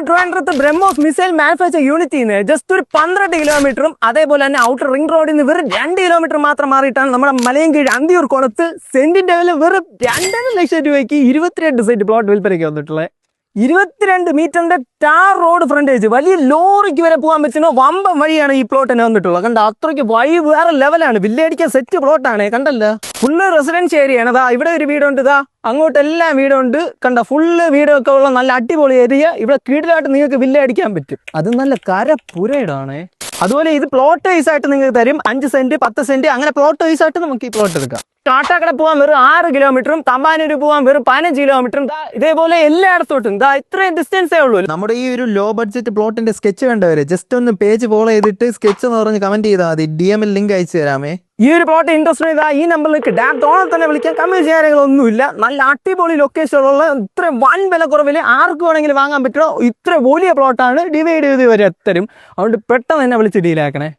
ട്രിവാൻഡ്രത്ത് BrahMos missile manufacture യൂണിറ്റിന്ന് just ഒരു 12 കിലോമീറ്ററും അതേപോലെ തന്നെ ഔട്ടർ റിംഗ് റോഡിൽ നിന്ന് വെറും 2 കിലോമീറ്റർ മാത്രം മാറിയിട്ടാണ് നമ്മുടെ മലയൻകീഴ് അന്തിയൂർ കുളത്ത് സെന്റിന്റെ വില വെറും 2.5 ലക്ഷം രൂപയ്ക്ക് 22 സെന്റ് പ്ലോട്ട് വിൽപ്പനയ്ക്ക് വന്നിട്ടുള്ളത്. 22 മീറ്ററിന്റെ ടാർ റോഡ് ഫ്രണ്ടേജ്, വലിയ ലോറിക്ക് വരെ പോകാൻ പറ്റുന്ന വമ്പം വഴിയാണ് ഈ പ്ലോട്ട് തന്നെ വന്നിട്ടുള്ളത്. കണ്ട അത്രയ്ക്ക് വഴി വേറെ ലെവലാണ്, വില്ലേടിക്കാൻ സെറ്റ് പ്ലോട്ടാണ്. കണ്ടല്ലോ, ഫുള്ള് റെസിഡൻഷ്യൽ ഏരിയ ആണ്. ഇതാ ഇവിടെ ഒരു വീടുണ്ട്, ഇതാ അങ്ങോട്ടെല്ലാം വീടുണ്ട്. കണ്ട ഫുള്ള് വീടൊക്കെ ഉള്ള നല്ല അടിപൊളി ഏരിയ. ഇവിടെ കീഴിലായിട്ട് നിങ്ങൾക്ക് വില്ലേടിക്കാൻ പറ്റും. അത് നല്ല കരപ്പുരയിടാണ്. അതുപോലെ ഇത് പ്ലോട്ട് വൈസ് ആയിട്ട് നിങ്ങൾക്ക് തരും. 5 സെന്റ് 10 സെന്റ് അങ്ങനെ പ്ലോട്ട് വൈസ് ആയിട്ട് നമുക്ക് ഈ പ്ലോട്ട് എടുക്കാം. കാട്ടാക്കട പോകാൻ വെറും 6 കിലോമീറ്ററും തമ്പാനൂർ പോകാൻ വെറും 15 കിലോമീറ്ററും ഇതേപോലെ എല്ലായിടത്തോട്ടും ഇത്രയും ഡിസ്റ്റൻസേ ഉള്ളൂ. നമ്മുടെ ഈ ഒരു ലോ ബഡ്ജറ്റ് പ്ലോട്ടിന്റെ സ്കെച്ച് വേണ്ടവരെ ജസ്റ്റ് ഒന്ന് പേജ് ഫോളോ ചെയ്തിട്ട് സ്കെച്ച് എന്ന് പറഞ്ഞ് കമന്റ് ചെയ്താൽ മതി. DM ലിങ്ക് അയച്ചു തരാമേ. ഈ ഒരു പ്ലോട്ട് ഇൻട്രസ്റ്റ് ചെയ്താൽ ഈ നമ്പറിലേക്ക് ഡയറക്റ്റ് ഓണർ തന്നെ വിളിക്കാൻ. കമ്മി ചെയ്യാനൊന്നുമില്ല. നല്ല അടിപൊളി ലൊക്കേഷനുള്ള ഇത്ര വൻ വില കുറവിൽ ആർക്ക് വേണമെങ്കിലും വാങ്ങാൻ പറ്റുമോ. ഇത്ര വലിയ പ്ലോട്ടാണ്, ഡിവൈഡ് ചെയ്ത് വരെ എത്തരും. അതുകൊണ്ട് പെട്ടെന്ന് തന്നെ വിളിച്ച് ഡീലാക്കണേ.